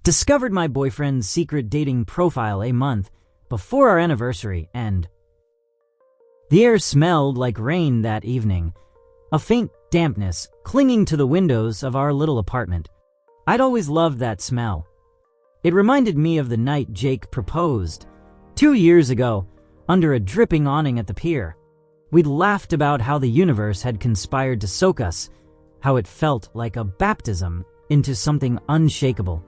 Discovered my boyfriend's secret dating profile a month before our anniversary, and the air smelled like rain that evening, a faint dampness clinging to the windows of our little apartment. I'd always loved that smell. It reminded me of the night Jake proposed, 2 years ago, under a dripping awning at the pier. We'd laughed about how the universe had conspired to soak us, how it felt like a baptism into something unshakable.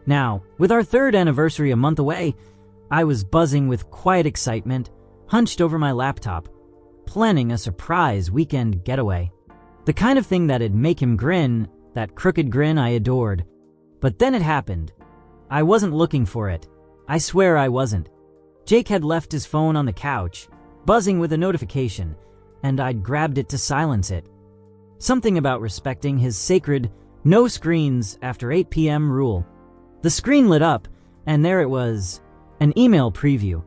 Now, with our 3rd anniversary a month away, I was buzzing with quiet excitement, hunched over my laptop, planning a surprise weekend getaway. The kind of thing that'd make him grin, that crooked grin I adored. But then it happened. I wasn't looking for it. I swear I wasn't. Jake had left his phone on the couch, buzzing with a notification, and I'd grabbed it to silence it. Something about respecting his sacred no screens after 8 p.m. rule. The screen lit up, and there it was, an email preview.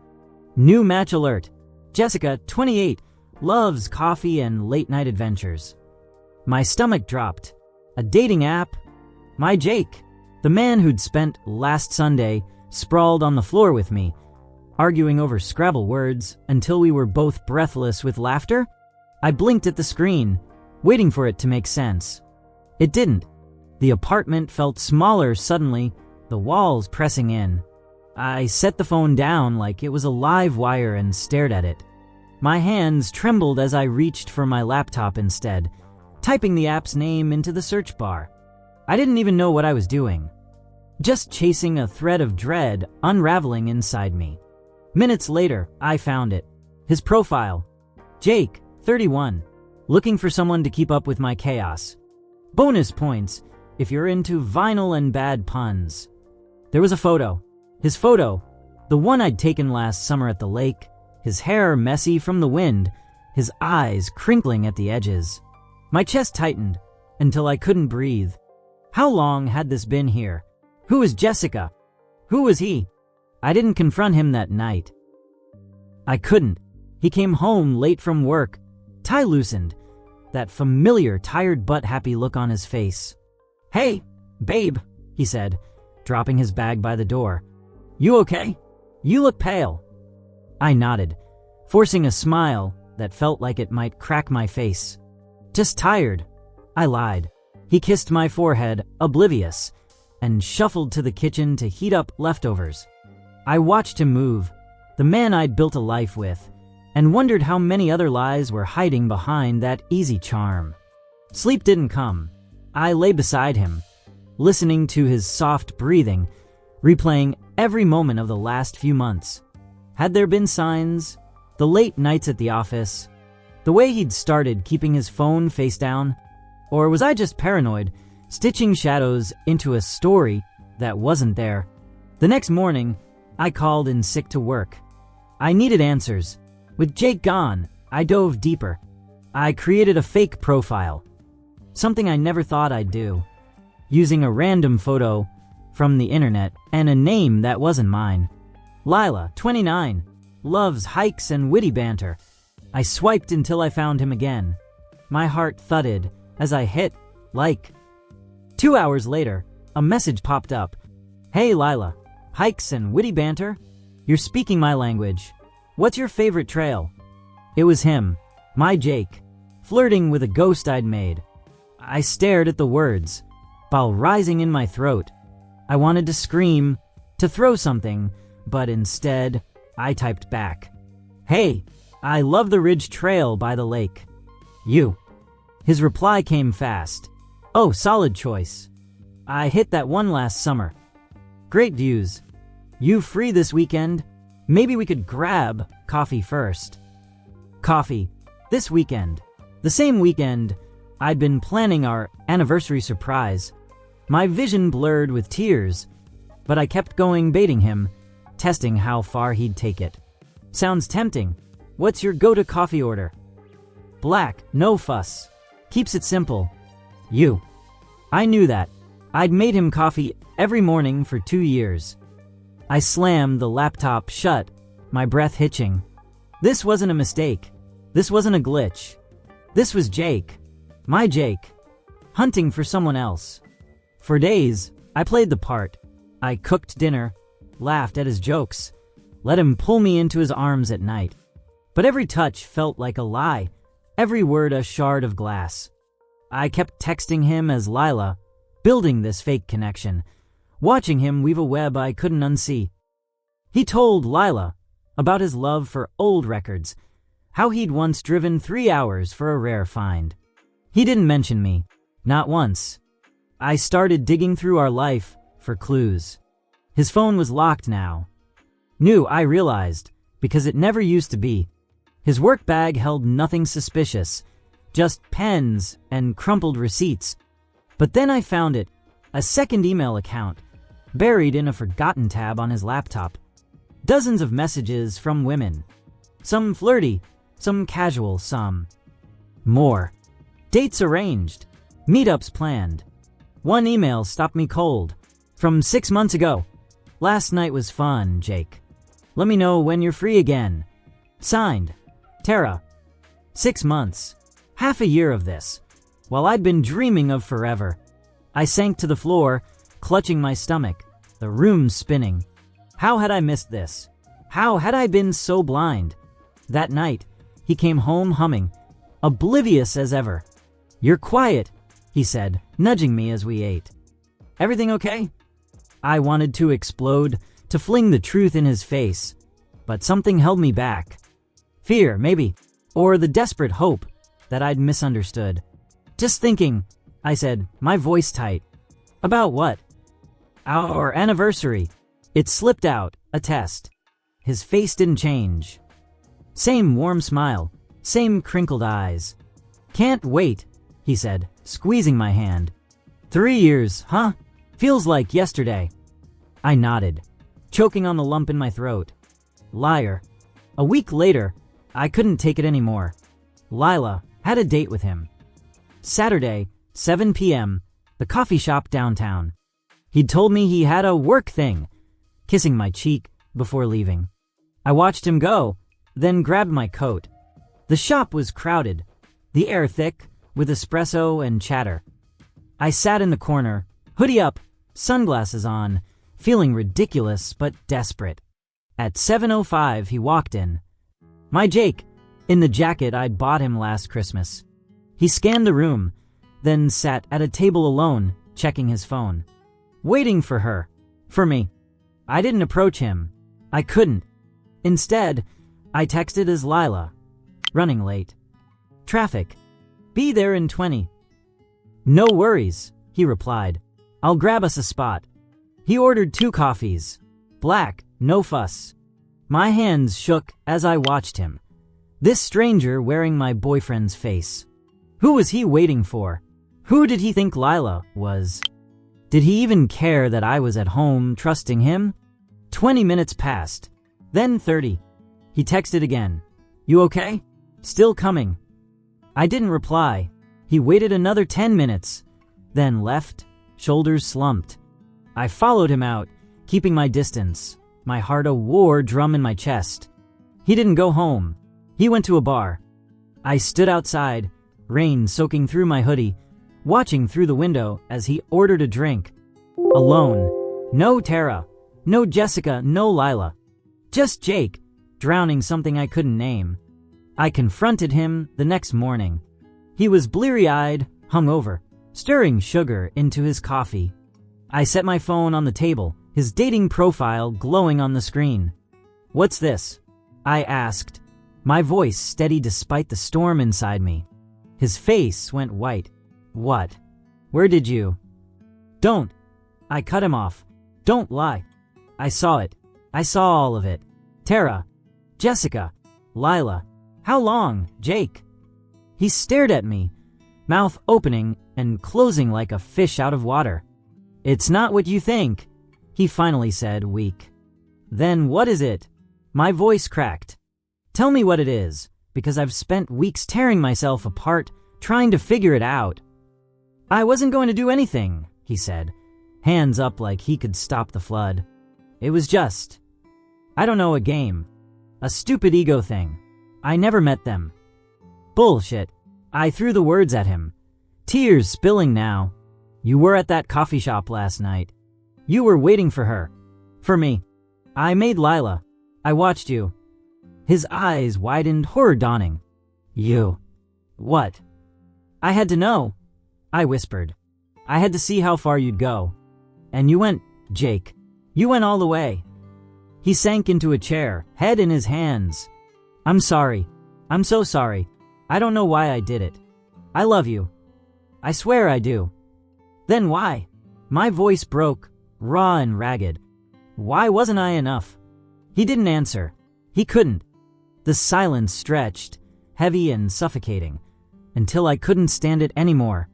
New match alert. Jessica, 28, loves coffee and late-night adventures. My stomach dropped. A dating app? My Jake, the man who'd spent last Sunday sprawled on the floor with me, arguing over Scrabble words until we were both breathless with laughter? I blinked at the screen, waiting for it to make sense. It didn't. The apartment felt smaller suddenly, the walls pressing in. I set the phone down like it was a live wire and stared at it. My hands trembled as I reached for my laptop instead, typing the app's name into the search bar. I didn't even know what I was doing. Just chasing a thread of dread unraveling inside me. Minutes later, I found it. His profile. Jake, 31. Looking for someone to keep up with my chaos. Bonus points if you're into vinyl and bad puns. There was a photo. His photo. The one I'd taken last summer at the lake. His hair messy from the wind. His eyes crinkling at the edges. My chest tightened until I couldn't breathe. How long had this been here? Who was Jessica? Who was he? I didn't confront him that night. I couldn't. He came home late from work, tie loosened, that familiar tired but happy look on his face. "Hey, babe," he said, dropping his bag by the door. "You okay? You look pale." I nodded, forcing a smile that felt like it might crack my face. "Just tired," I lied. He kissed my forehead, oblivious, and shuffled to the kitchen to heat up leftovers. I watched him move, the man I'd built a life with, and wondered how many other lies were hiding behind that easy charm. Sleep didn't come. I lay beside him, listening to his soft breathing, replaying every moment of the last few months. Had there been signs? The late nights at the office? The way he'd started keeping his phone face down? Or was I just paranoid, stitching shadows into a story that wasn't there? The next morning, I called in sick to work. I needed answers. With Jake gone, I dove deeper. I created a fake profile. Something I never thought I'd do. Using a random photo from the internet and a name that wasn't mine. Lila, 29, loves hikes and witty banter. I swiped until I found him again. My heart thudded as I hit like. 2 hours later, a message popped up. "Hey Lila, hikes and witty banter? You're speaking my language. What's your favorite trail?" It was him, my Jake, flirting with a ghost I'd made. I stared at the words, bile rising in my throat. I wanted to scream, to throw something, but instead, I typed back. "Hey, I love the ridge trail by the lake. You." His reply came fast. "Oh, solid choice. I hit that one last summer. Great views. You free this weekend? Maybe we could grab coffee first." Coffee. This weekend. The same weekend I'd been planning our anniversary surprise. My vision blurred with tears, but I kept going, baiting him, testing how far he'd take it. "Sounds tempting. What's your go-to coffee order?" "Black, no fuss. Keeps it simple. You." I knew that. I'd made him coffee every morning for 2 years. I slammed the laptop shut, my breath hitching. This wasn't a mistake. This wasn't a glitch. This was Jake. My Jake. Hunting for someone else. For days, I played the part. I cooked dinner, laughed at his jokes, let him pull me into his arms at night. But every touch felt like a lie, every word a shard of glass. I kept texting him as Lila, building this fake connection, watching him weave a web I couldn't unsee. He told Lila about his love for old records, how he'd once driven 3 hours for a rare find. He didn't mention me, not once. I started digging through our life for clues. His phone was locked now. New, I realized, because it never used to be. His work bag held nothing suspicious, just pens and crumpled receipts. But then I found it, a second email account, buried in a forgotten tab on his laptop. Dozens of messages from women. Some flirty, some casual, some more. Dates arranged, meetups planned. One email stopped me cold. From 6 months ago. Last night was fun, Jake. Let me know when you're free again. Signed, Tara. 6 months. Half a year of this. While I'd been dreaming of forever. I sank to the floor, clutching my stomach, the room spinning. How had I missed this? How had I been so blind? That night, he came home humming, oblivious as ever. You're quiet, he said, nudging me as we ate. Everything okay? I wanted to explode, to fling the truth in his face, but something held me back. Fear, maybe, or the desperate hope that I'd misunderstood. Just thinking, I said, my voice tight. About what? Our anniversary. It slipped out, a test. His face didn't change. Same warm smile, same crinkled eyes. Can't wait, he said, squeezing my hand. 3 years, huh? Feels like yesterday. I nodded, choking on the lump in my throat. Liar. A week later, I couldn't take it anymore. Lila had a date with him. Saturday, 7 p.m., the coffee shop downtown. He'd told me he had a work thing, kissing my cheek before leaving. I watched him go, then grabbed my coat. The shop was crowded, the air thick with espresso and chatter. I sat in the corner, hoodie up, sunglasses on, feeling ridiculous but desperate. At 7:05, he walked in. My Jake, in the jacket I'd bought him last Christmas. He scanned the room, then sat at a table alone, checking his phone. Waiting for her. For me. I didn't approach him. I couldn't. Instead, I texted as Lila. Running late. Traffic. Be there in 20. No worries, he replied. I'll grab us a spot. He ordered 2 coffees. Black, no fuss. My hands shook as I watched him. This stranger wearing my boyfriend's face. Who was he waiting for? Who did he think Lila was? Did he even care that I was at home trusting him? 20 minutes passed. Then 30. He texted again. You okay? Still coming. I didn't reply. He waited another 10 minutes, then left, shoulders slumped. I followed him out, keeping my distance, my heart a war drum in my chest. He didn't go home. He went to a bar. I stood outside, rain soaking through my hoodie, watching through the window as he ordered a drink. Alone. No Tara. No Jessica. No Lila. Just Jake, drowning something I couldn't name. I confronted him the next morning. He was bleary-eyed, hungover, stirring sugar into his coffee. I set my phone on the table, his dating profile glowing on the screen. What's this? I asked, my voice steady despite the storm inside me. His face went white. What? Where did you? Don't. I cut him off. Don't lie. I saw it. I saw all of it. Tara. Jessica. Lila. How long, Jake? He stared at me, mouth opening and closing like a fish out of water. It's not what you think, he finally said, weak. Then what is it? My voice cracked. Tell me what it is, because I've spent weeks tearing myself apart, trying to figure it out. I wasn't going to do anything, he said, hands up like he could stop the flood. It was just, I don't know, a game. A stupid ego thing. I never met them. Bullshit. I threw the words at him. Tears spilling now. You were at that coffee shop last night. You were waiting for her. For me. I made Lila. I watched you. His eyes widened, horror dawning. You. What? I had to know. I whispered. I had to see how far you'd go. And you went, Jake. You went all the way. He sank into a chair, head in his hands. I'm sorry. I'm so sorry. I don't know why I did it. I love you. I swear I do. Then why? My voice broke, raw and ragged. Why wasn't I enough? He didn't answer. He couldn't. The silence stretched, heavy and suffocating, until I couldn't stand it anymore.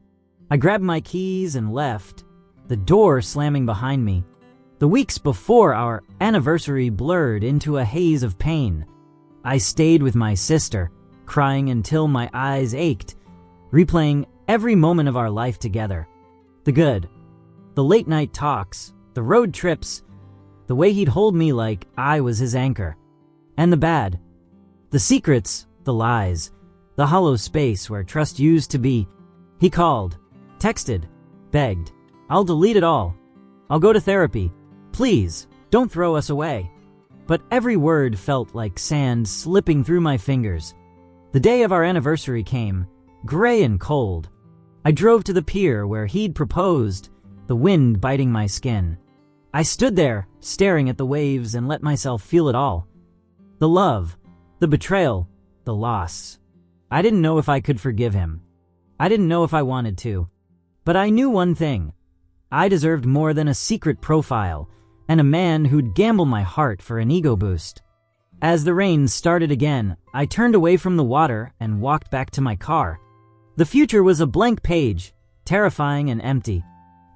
I grabbed my keys and left, the door slamming behind me. The weeks before our anniversary blurred into a haze of pain. I stayed with my sister, crying until my eyes ached, replaying every moment of our life together. The good, the late night talks, the road trips, the way he'd hold me like I was his anchor. And the bad, the secrets, the lies, the hollow space where trust used to be. He called, texted, begged. I'll delete it all. I'll go to therapy. Please, don't throw us away. But every word felt like sand slipping through my fingers. The day of our anniversary came, gray and cold. I drove to the pier where he'd proposed, the wind biting my skin. I stood there, staring at the waves and let myself feel it all. The love, the betrayal, the loss. I didn't know if I could forgive him. I didn't know if I wanted to. But I knew one thing. I deserved more than a secret profile and a man who'd gamble my heart for an ego boost. As the rain started again, I turned away from the water and walked back to my car. The future was a blank page, terrifying and empty.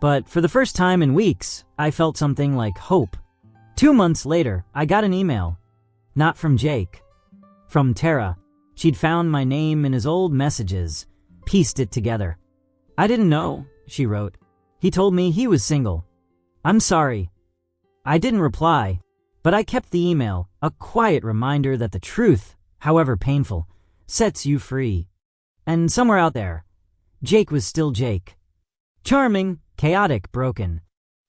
But for the first time in weeks, I felt something like hope. 2 months later, I got an email. Not from Jake. From Tara. She'd found my name in his old messages, pieced it together. I didn't know, she wrote. He told me he was single. I'm sorry. I didn't reply, but I kept the email, a quiet reminder that the truth, however painful, sets you free. And somewhere out there, Jake was still Jake. Charming, chaotic, broken.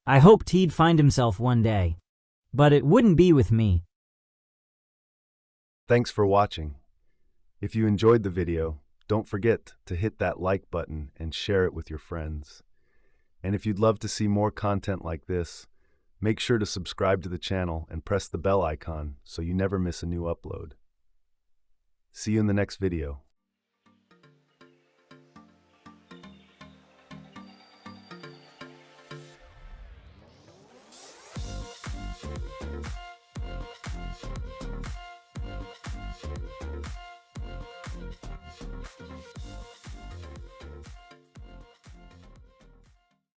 I hoped he'd find himself one day, but it wouldn't be with me. Thanks for watching. If you enjoyed the video, don't forget to hit that like button and share it with your friends. And if you'd love to see more content like this, make sure to subscribe to the channel and press the bell icon so you never miss a new upload. See you in the next video.